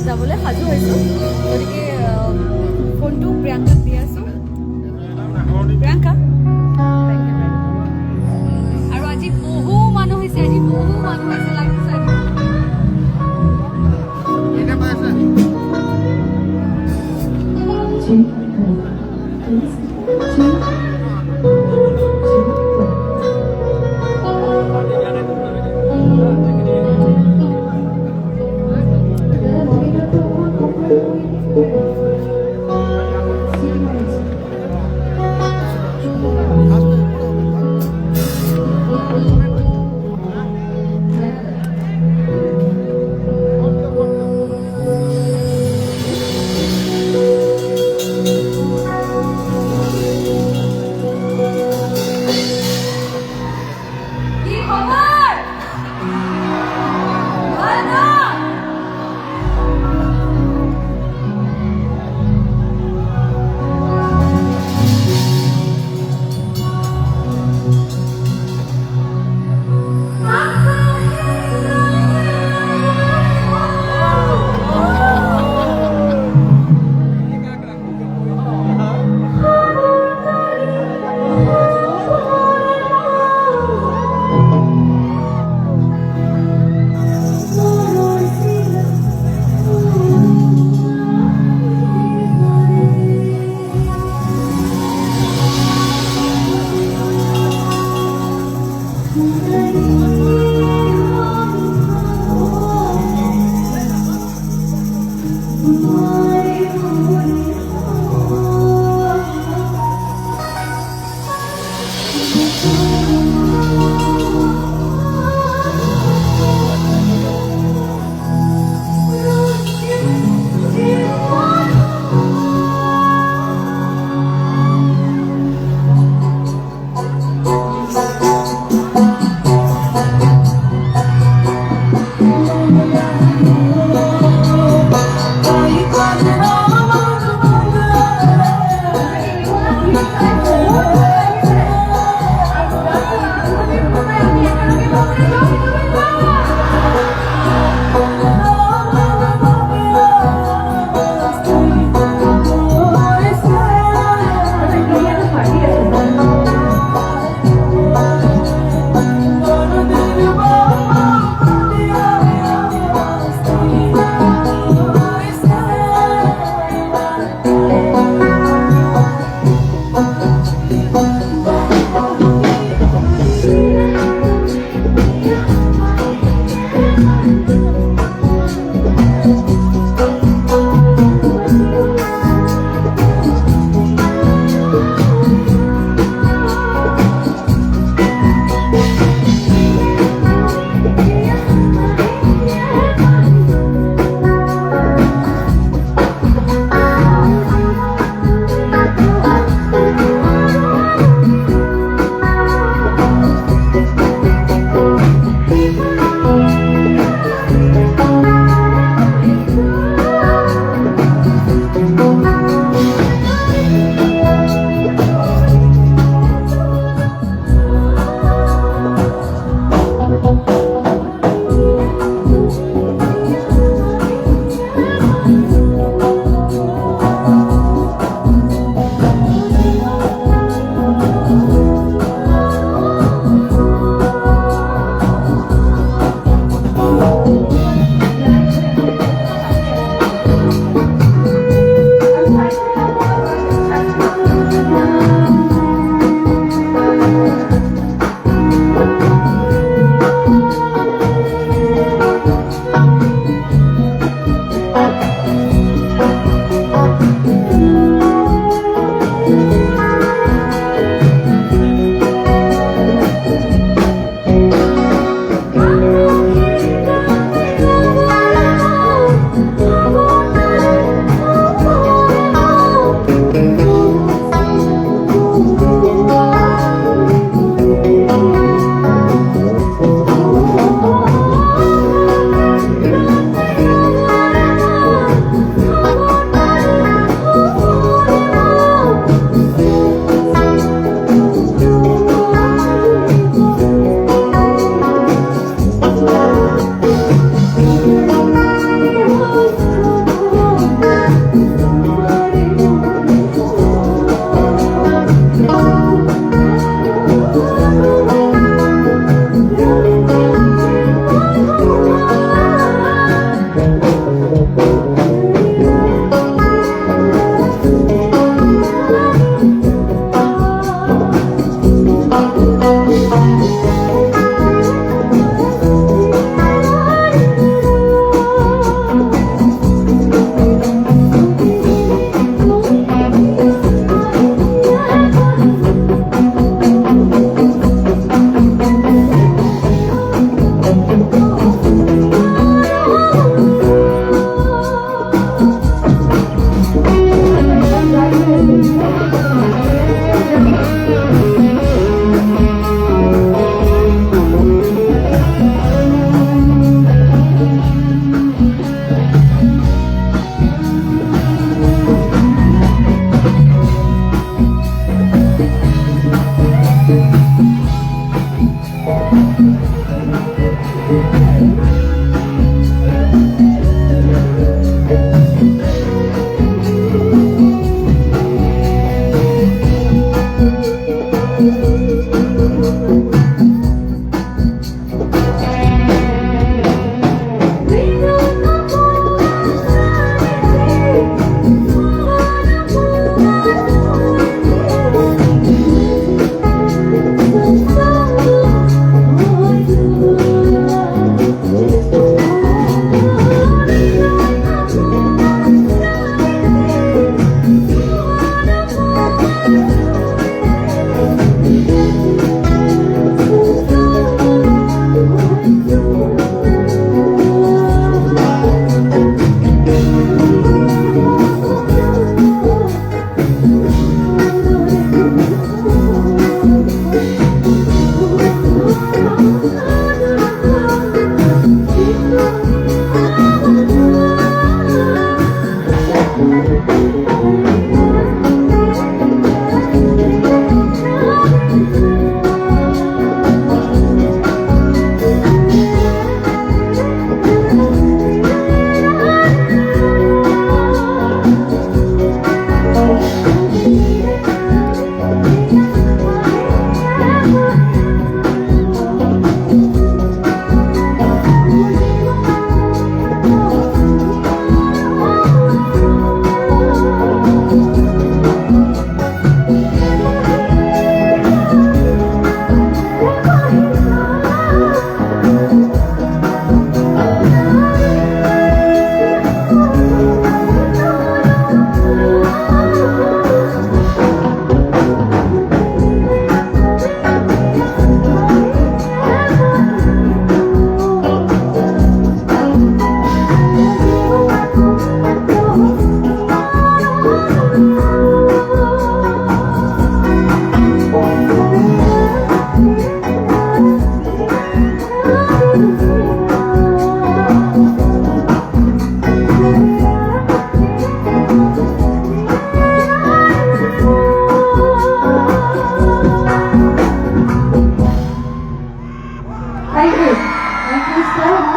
যাবলৈ সাজু হৈছোঁ গতিকে ফোনটো প্ৰিয়ংকাক দি আছোঁ প্ৰিয়ংকা আৰু আজি বহু মানুহ হৈছে লাগিছে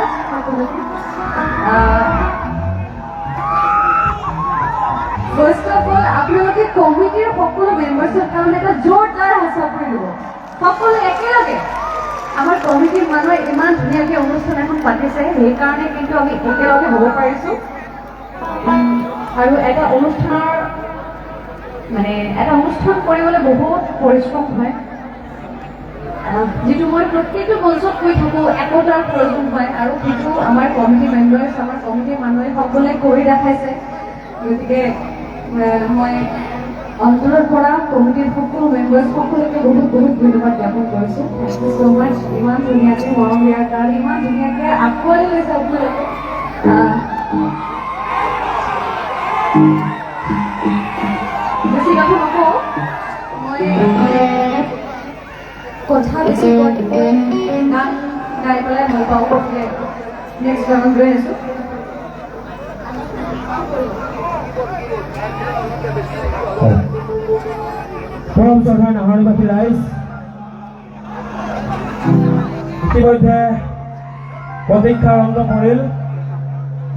মাচ সকলোকে ফাৰ্ষ্ট অফ অল আপোনালোকে কমিটিৰ সকলো মেম্বাৰ্ছৰ কাৰণে এটা জোৰদাৰ হাঁচা কৰি দিব সকলো একেলগে আমাৰ কমিটিৰ মানুহে ইমান ধুনীয়াকৈ অনুষ্ঠান এখন পাতিছে সেইকাৰণে কিন্তু আমি একেলগে হ'ব পাৰিছোঁ আৰু এটা অনুষ্ঠানৰ মানে এটা অনুষ্ঠান কৰিবলৈ বহুত পৰিশ্ৰম হয় যিটো মই প্ৰত্যেকটো মঞ্চত কৈ থাকোঁ একতাৰ প্ৰয়োজন হয় আৰু সেইটো আমাৰ কমিটি মেম্বাৰ্ছ আমাৰ কমিটিৰ মানুহে সকলোৱে কৰি দেখাইছে গতিকে মই অন্তৰৰ পৰা কমিটিৰ সকলো মেম্বাৰ্ছ সকলোকে বহুত বহুত ধন্যবাদ জ্ঞাপন কৰিছোঁ থেংক ইউ ছ' মাছ ইমান ধুনীয়াকৈ মৰম দিয়াৰ কাৰণে ইমান ধুনীয়াকৈ আঁকোৱালি লৈছে আপোনালোকে বেছি কথা নকওঁ মই কথা বেছি গান গাই পেলাই ভাল পাওঁ গতিকে নেক্সট গানত গৈ আছোঁ পৰম শ্ৰদ্ধাৰ নাহৰনিবাসী ৰাইজ ইতিমধ্যে প্ৰতীক্ষাৰ অন্ত পৰিল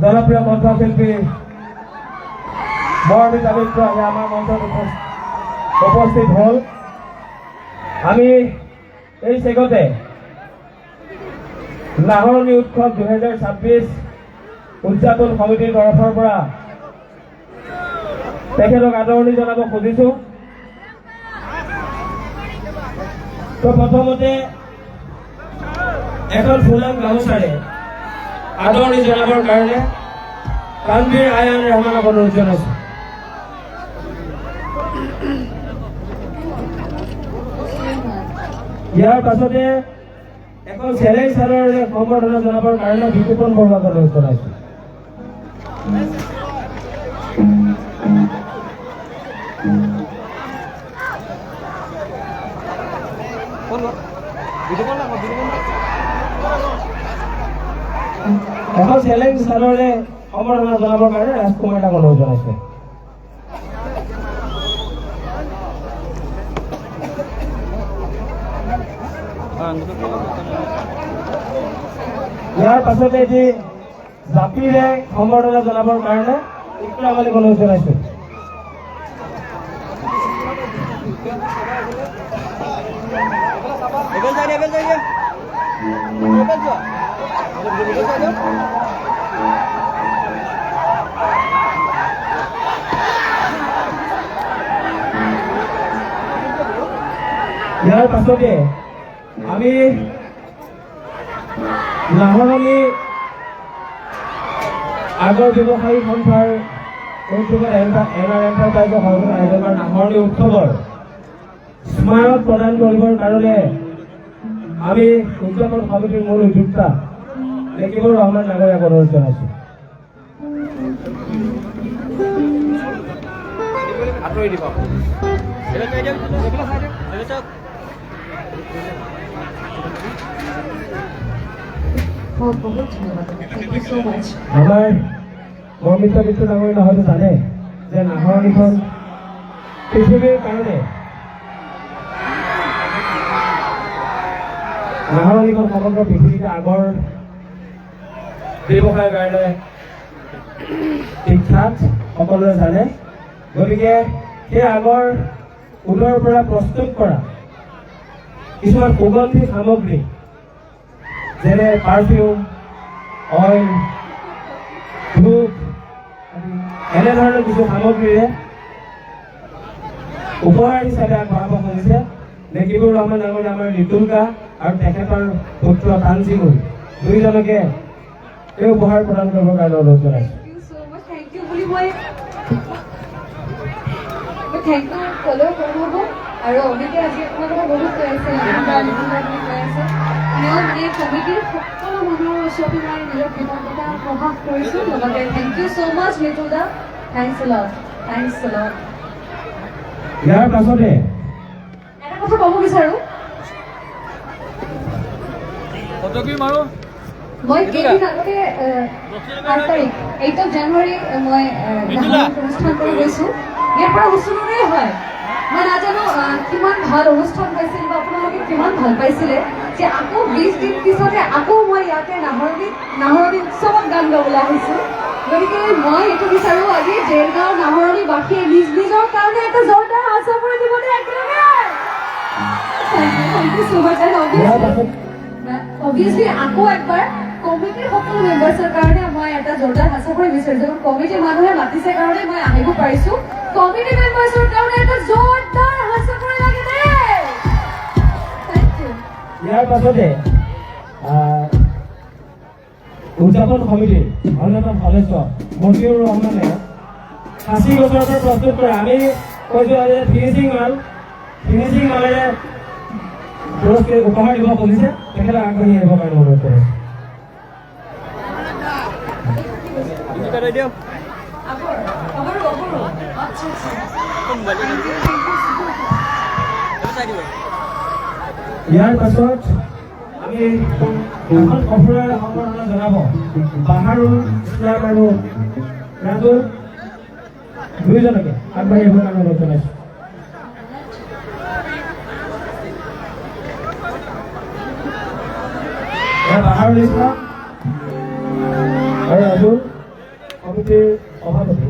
জনপ্ৰিয় কণ্ঠশিল্পী বৰমিতা মিত্ৰ আহি আমাৰ মঞ্চত উপস্থিত হ'ল আমি এই চেগতে নাহৰণি উৎসৱ 2026 উদযাপন সমিতিৰ তৰফৰ পৰা তেখেতক আদৰণি জনাব খুজিছোঁ তো প্ৰথমতে এখন ফুলাম গামোচাৰে আদৰণি জনাবৰ কাৰণে তানভীৰ আয়ান ৰহমানক অনুৰোধ জনাইছোঁ ইয়াৰ পাছতে এখন চেলেঞ্জ চাদৰেৰে সম্বৰ্ধনা জনাবৰ কাৰণে বিকুপন বৰুৱাক অনুৰোধ জনাইছোঁ এখন চেলেঞ্জ চাদৰেৰে সম্বৰ্ধনা জনাবৰ কাৰণে ৰাজকুমাৰ দাক অনুৰোধ জনাইছোঁ ইয়াৰ পাছতে এটি জাপিৰে সম্বৰ্ধনা জনাবৰ কাৰণে ইকৰাম আলীক অনুৰোধ জনাইছোঁ ইয়াৰ পাছতে আমি নাহৰণি আগৰ ব্যৱসায়ী সন্থাৰ এণ্টাৰপ্ৰাইজৰ সহযোগত আয়োজন নাহৰণি উৎসৱৰ স্মাৰক প্ৰদান কৰিবৰ কাৰণে আমি উদযাপন সমিতিৰ মূল উদ্যোক্তা নেকিবুৰ ৰহমান নাগৰিক অনুৰোধ জনাইছোঁ আমাৰ মৰমিতা মিত্ৰ ডাঙৰীয়া হয়তো জানে যে নাহৰণিখন পৃথিৱীৰ কাৰণে নাহৰণিখন সমগ্ৰ পৃথিৱীতে আগৰ ব্যৱসায়ৰ কাৰণে বিখ্যাত সকলোৱে জানে গতিকে সেই আগৰ ঊলৰ পৰা প্ৰস্তুত কৰা কিছুমান সুগন্ধি সামগ্ৰী যেনে পাৰফিউম অইল ধূপ এনেধৰণৰ কিছু সামগ্ৰীৰে উপহাৰ হিচাপে আগবঢ়াব খুজিছে নেকিবুৰ ৰহমান ডাঙৰীয়া আমাৰ লিটুলকা আৰু তেখেতৰ পুত্ৰ তানজিমুল দুইজনকে এই উপহাৰ প্ৰদান কৰিবৰ কাৰণে অনুৰোধ জনাইছোঁ থেংক ইউ ক'লেও কম হ'ব আৰু অমিতে আজি আপোনালোকে বহুত কৈ আছে কৈ আছে মই এই কমিটিৰ সকলো মানুহৰ ওচৰতে মই নিজৰ কৃতজ্ঞতা প্ৰকাশ কৰিছোঁ লগতে thank you so' much Mitul দা থেংকছ এ লট ইয়াৰ পাছতে এটা কথা ক'ব বিচাৰোঁ মই কেইদিন আগতে 8 তাৰিখ 8 জানুৱাৰী মই অনুষ্ঠান কৰি গৈছোঁ ইয়াৰ পৰা ওচৰৰে হয়। মই নাজানো কিমান ভাল অনুষ্ঠান পাইছিল বা আপোনালোকে কিমান ভাল পাইছিলে যে আকৌ 20 দিন পিছতে আকৌ মই ইয়াতে নাহৰণি উৎসৱত গান গাবলৈ আহিছোঁ। গতিকে মই এইটো বিচাৰোঁ আজি দেৰগাঁও নাহৰণিবাসীয়ে নিজ নিজৰ কাৰণে এটা জোৰদাৰ আশা কৰি দিবনে একেলগে? Thank you so much. And obviously আকৌ একবাৰ কমিটিৰ সকলো মেম্বাৰ্ছৰ কাৰণে মই এটা জোৰদাৰ আশা কৰি বিচাৰিছোঁ। কমিটিৰ মানুহে মাতিছে কাৰণে মই আহিব পাৰিছোঁ। কমিটি মেম্বাৰ্ছৰ কাৰণে এটা জোৰদাৰ আশা কৰি লাগে দেই। Thank you. ইয়াৰ পাছতে উদযাপন সমিতিৰ অন্যতম সদস্য মন্ত্ৰীৰ ৰহমানে খাচী গছৰ পৰা প্ৰস্তুত কৰে। আমি কৈছোঁ যে ফিনিচিং মালেৰে পুৰস্কাৰ উপহাৰ দিব খুজিছে, তেখেতে আগবাঢ়ি আহিবৰ কাৰণে অনুৰোধ কৰিছোঁ। ইয়াৰ পাছত আমি এখন কফুৰাৰ সম্বৰ্ধনা জনাব বাহাৰুল ইছলাম আৰু ৰাজুল দুইজনকে আগবাঢ়ি আহিবৰ কাৰণে অনুৰোধ জনাইছোঁ। বাহাৰুল ইছলাম আৰু ৰাজুল কমিটিৰ সভাপতি।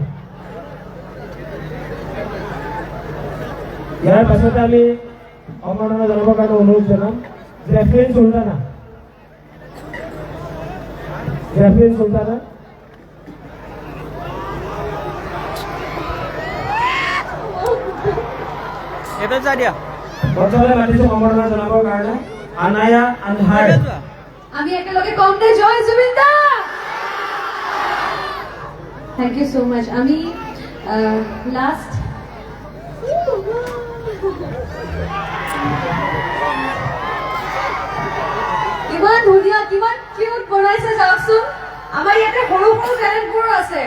ইয়াৰ পাছতে আমি সম্বৰ্ধনা জনাবৰ কাৰণে অনুৰোধ জনাম জেফলিন চুলতানা। মঞ্চলৈ মাতিছোঁ সম্বৰ্ধনা জনাবৰ কাৰণে আনায়া আনহাৰ। আমি একেলগে কম দে জয় জুবিন দা। Thank you so much. আমি লাষ্ট কিমান ধুনীয়া কিমান কিউট বনাইছে চাওকচোন। আমাৰ ইয়াতে সৰু সৰু টেলেণ্টবোৰো আছে,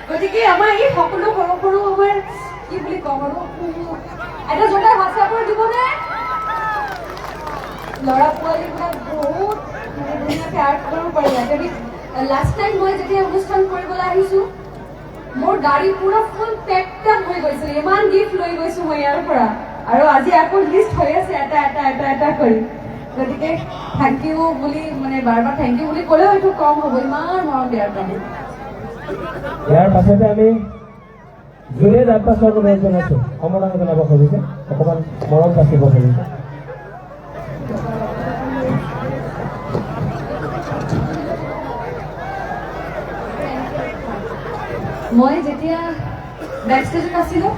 গতিকে আমাৰ এই সকলো সৰু সৰু আমাৰ কি বুলি ক'ম আৰু এটা জোৰদাৰ হাতচাপৰ দিবনে? ল'ৰা পোৱালীবিলাক বহুত ধুনীয়াকৈ আৰ্ট কৰিব পাৰে। লাষ্ট টাইম মই যেতিয়া অনুষ্ঠান কৰিবলৈ আহিছোঁ মোৰ গাড়ী পুৰা ফুল পেকড হৈ গৈছিল, ইমান গিফ্ট লৈ গৈছোঁ মই ইয়াৰ পৰা, আৰু আজি আকৌ লিষ্ট হৈ আছে এটা কৰি। গতিকে থেংক ইউ বুলি মানে বাৰ বাৰ থেংক ইউ বুলি ক'লে হয়তো কম হ'ব, ইমান মৰম দিয়াৰ কাৰণে। ইয়াৰ পাছতে আমি যোনে যাৰ পাছৰ অনুৰোধ জনাইছোঁ সম্বৰ্ধনা জনাব খুজিছে, অকণমান মৰম পাচিব খুজিছে। মই যেতিয়া বেক ষ্টেজত আছিলোঁ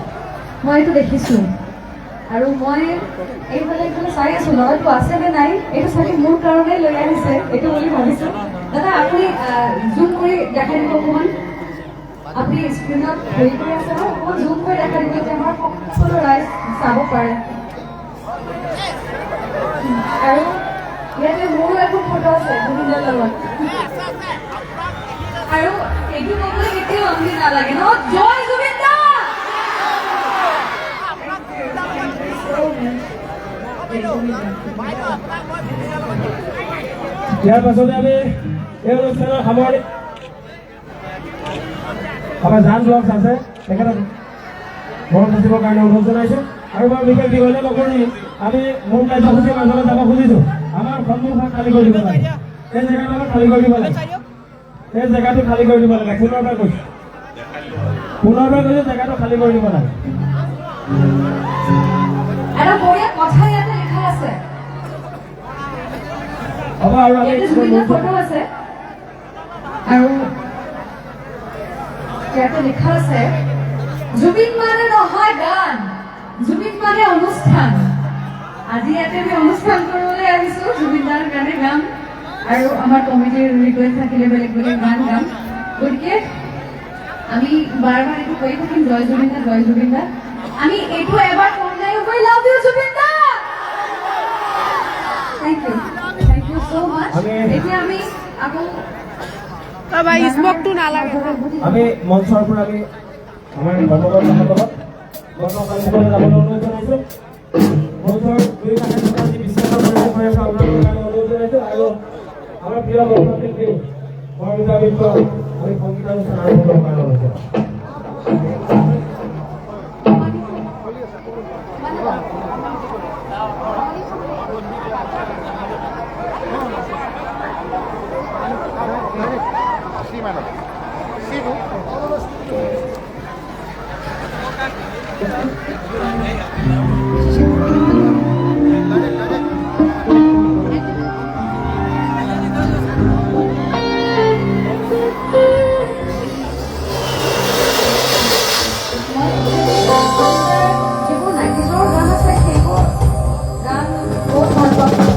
মই এইটো দেখিছোঁ, আৰু মই এইফালে চাই আছোঁ ল'ৰাটো আছে নে নাই, এইটো চাগে মোৰ কাৰণে লৈ আহিছে এইটো বুলি ভাবিছোঁ। দাদা আপুনি জুম কৰি দেখাই দিব অকণমান, আপুনি স্ক্ৰীণত হেৰি কৰি আছে নহয়, অকণমান জুম কৰি দেখাই দিব যে আমাৰ সকলো ৰাইজ চাব পাৰে। আৰু ইয়াতে মোৰো এখন ফটো আছে জুবিনৰ লগত, আৰু এইটো ক'বলৈ কেতিয়াও আমি নালাগে ন, জয় জুবিন দা। ইয়াৰ পাছতে আমি এই অনুষ্ঠানৰ সামৰণি আমাৰ জান ব্লগছ আছে তেখেতক মৰম পাতিবৰ কাৰণে অনুৰোধ জনাইছোঁ। আৰু বাৰু বিশেষ দীঘলীয়া নকৰি আমি মোৰ কাৰ্যসূচীৰ মাজলৈ যাব খুজিছোঁ। আমাৰ সন্মুখত খালী কৰি দিব লাগে, সেই জেগাটো আমাৰ খালী কৰি দিব লাগে, সেই জেগাটো খালী কৰি দিব লাগে। পুনৰবাৰ কৈছোঁ জেগাটো খালী কৰি দিব লাগে। এটা বঢ়িয়া কথা ইয়াতে লিখা আছে, হ'ব আৰু আমি জুবিনৰ ফটো আছে, আৰু ইয়াতে লিখা আছে জুবিন মানে নহয় গান, জুবিন মানে অনুষ্ঠান। আজি ইয়াতে আমি অনুষ্ঠান কৰিবলৈ আহিছোঁ, জুবিন দাৰ গানে গাম, আৰু আমাৰ কমিটিৰ ৰিকুৱেষ্ট থাকিলে বেলেগ বেলেগ গান গাম। গতিকে আমি বাৰ বাৰ এইটো কৈ থাকিম জয় জুবিন দা, জয় জুবিন দা। আমি এইটো এবাৰ কম নাই, উই লাভ ইউ জুবিন দা। Thank you so much. এতিয়া আমি আকৌ স্মকটো নালাগে। আমি মঞ্চৰ পৰা আমি আমাৰ কৰ্মকৰ্তাসকলক যাবলৈ অনুৰোধ জনাইছোঁ। মঞ্চৰ দুই কাষে থকা যি বিশ্লেষণ পৰিৱেশ হৈ আছে আপোনালোকৰ কাৰণে অনুৰোধ জনাইছোঁ। আৰু আমাৰ প্ৰিয় বন্ধুশিল্পী মৰমিতা মিত্ৰ আমি সংগীতানুষ্ঠান আৰম্ভ কৰিবৰ কাৰণে অনুৰোধ জনাইছোঁ। কিমানত চিনো যিবোৰ 90s গান আছে সেইবোৰ গান বহুত ভাল পাওঁ।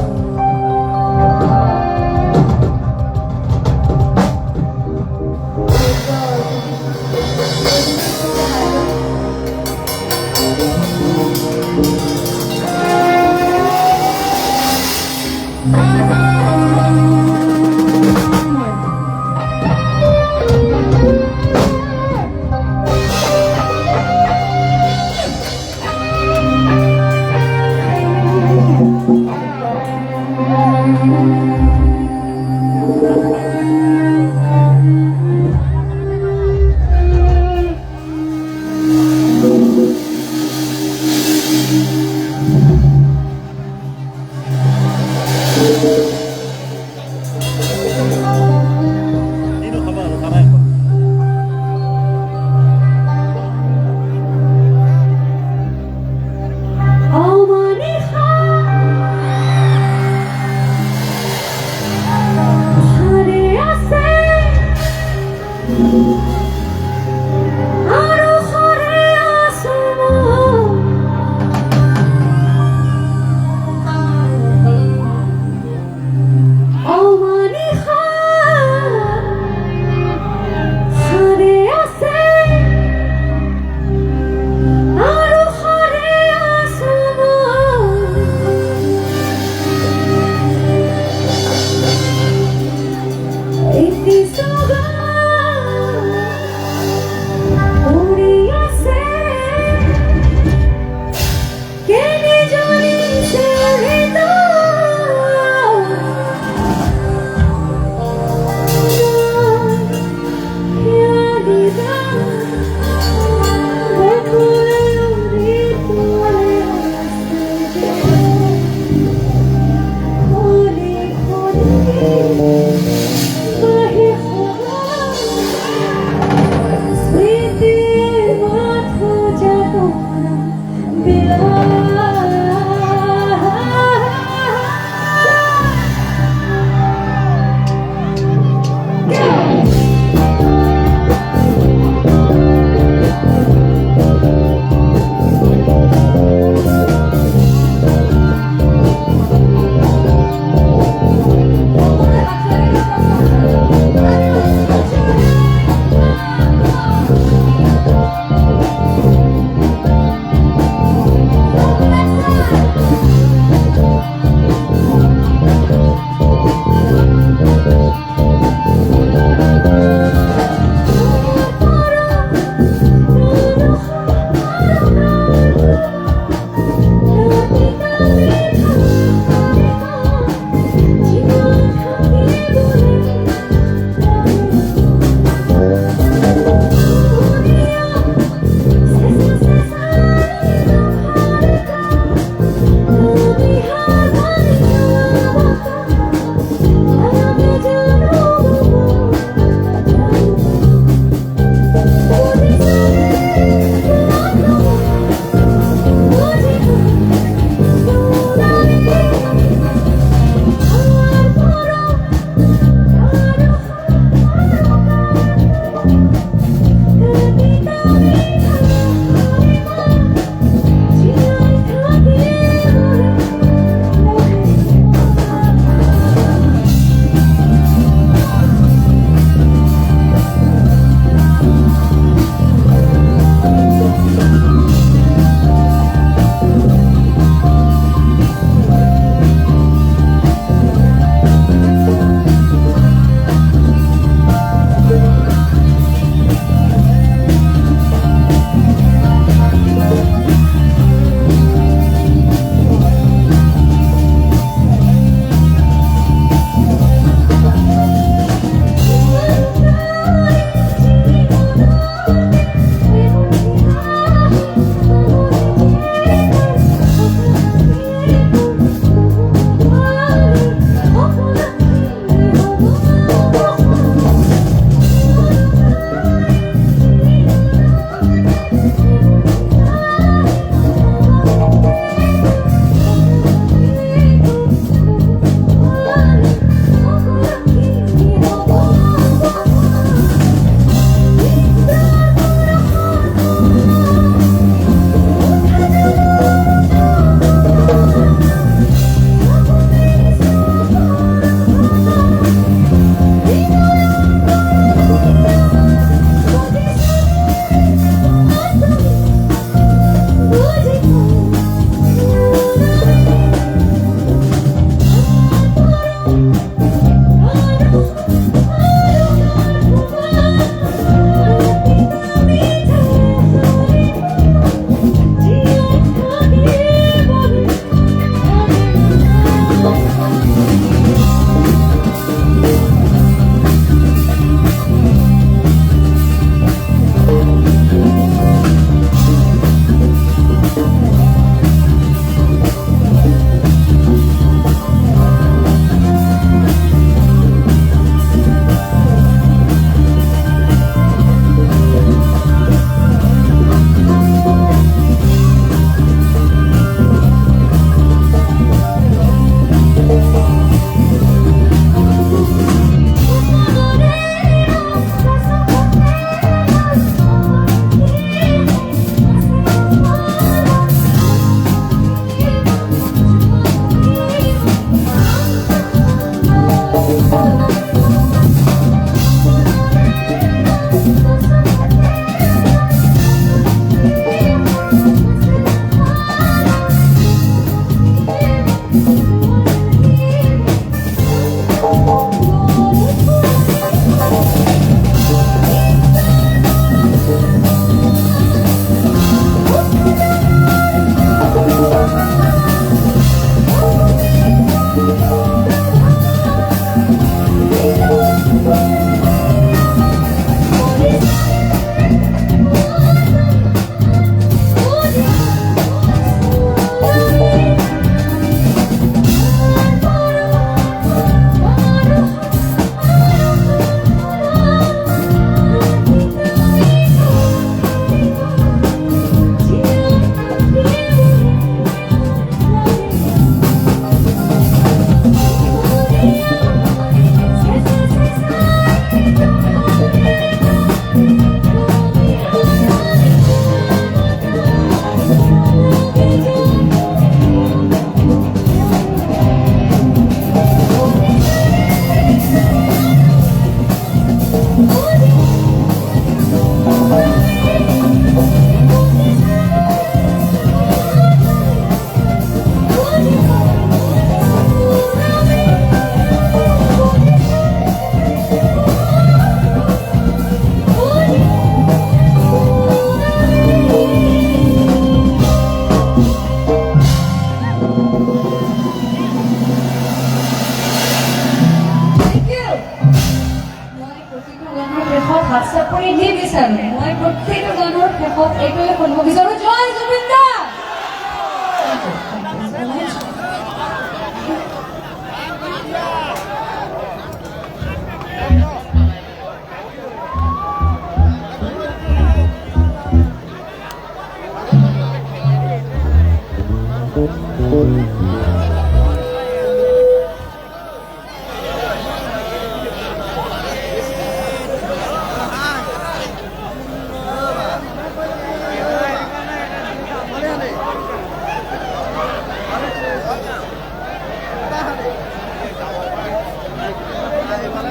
হাত চাপৰি নিবিচাৰোঁ মই প্ৰত্যেকটো গানৰ শেষত এইটোৱে শুনিব বিচাৰোঁ জয় জুবিন দা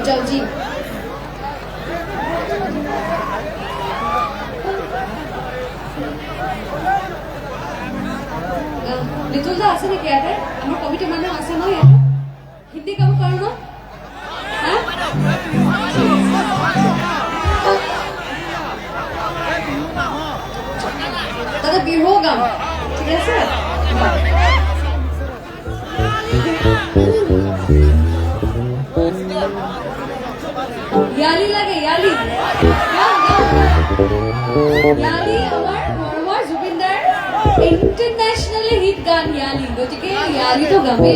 জলজি লিটুল দা আছে নেকি ইয়াতে আমাৰ কমিটিৰ মানুহ আছে ন ইয়াতে হিন্দী গাব পাৰো ন দাদা বিহু গাম ঠিক আছে याली लगे याली याली আমার জুবিনদাৰ ইন্টাৰনেশ্যনেলি হিট গান याली গতিকে याली তো গাবে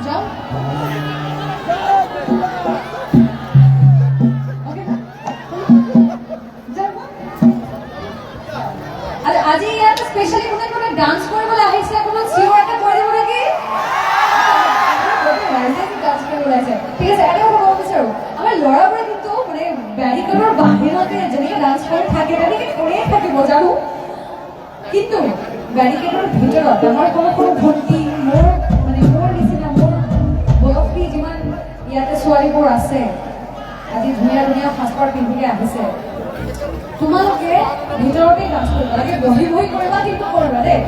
যাও আজি ইয়াত স্পেশালি কোনে ডান্স কৰিবলৈ আহিছে অকমান চিঞৰ এটা কৰি দিব নেকি ডান্স কৰিবলৈ আছে ঠিক আছে এটা কথা ক'ব বিচাৰোঁ আমাৰ ল'ৰাবোৰে কিন্তু মানে বেৰিকেডৰ বাহিৰতে যেনেকৈ ডান্স কৰি থাকে তেনেকৈ কৰিয়ে থাকিব জানো কিন্তু বেৰিকেডৰ ভিতৰত আমাৰ কোনো ভণ্টি মোৰ নিচিনা মোৰ বয়সী যিমান ইয়াতে ছোৱালীবোৰ আছে আজি ধুনীয়া ধুনীয়া সাজপাৰ পিন্ধিকে আহিছে তোমালোকে ভিতৰতে ডান্স কৰিব লাগে বহি বহি কৰিবা কিন্তু কৰিবা দেই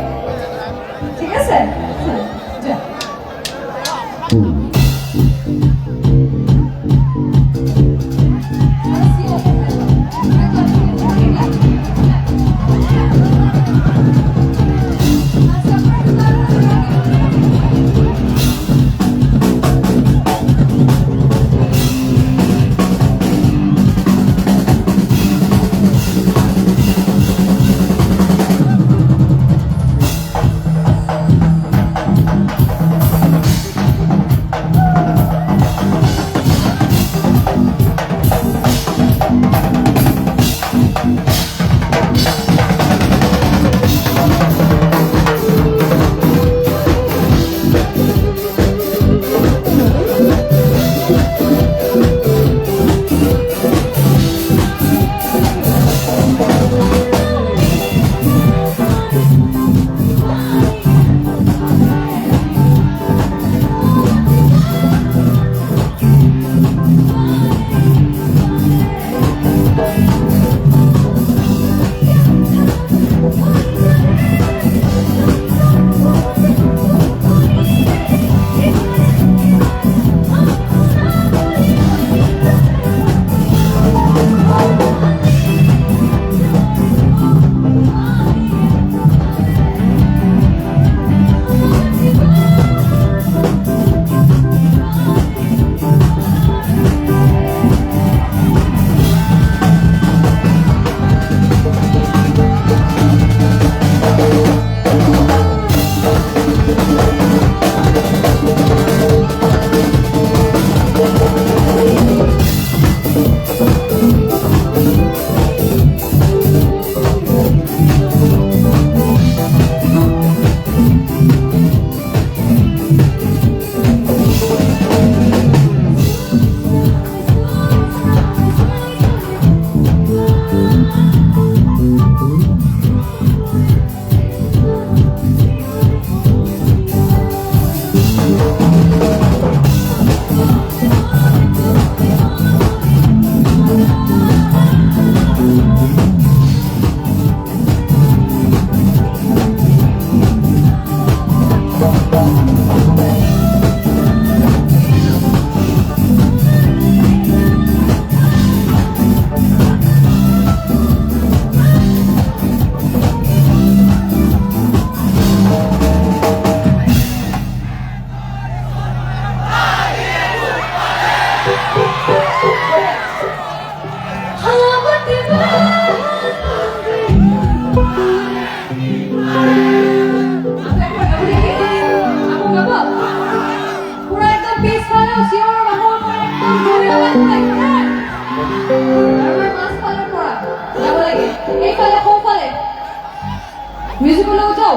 ঠিক আছে म्यूजिक बोलो जाओ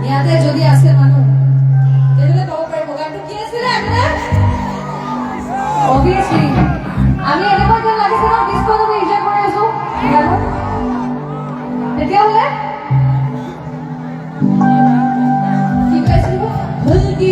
ইয়াতে যদি আছে মানুহ তেতিয়াহ'লে ক'ব পাৰিব গানটো কি আছিলে আপোনাৰ অবভিয়াছলি আমি এনেকুৱা যেন লাগিছে ন ডিস্কোত আমি এনজয় কৰি আছো গানত তেতিয়াহ'লে কি গাইছিলো খুলকি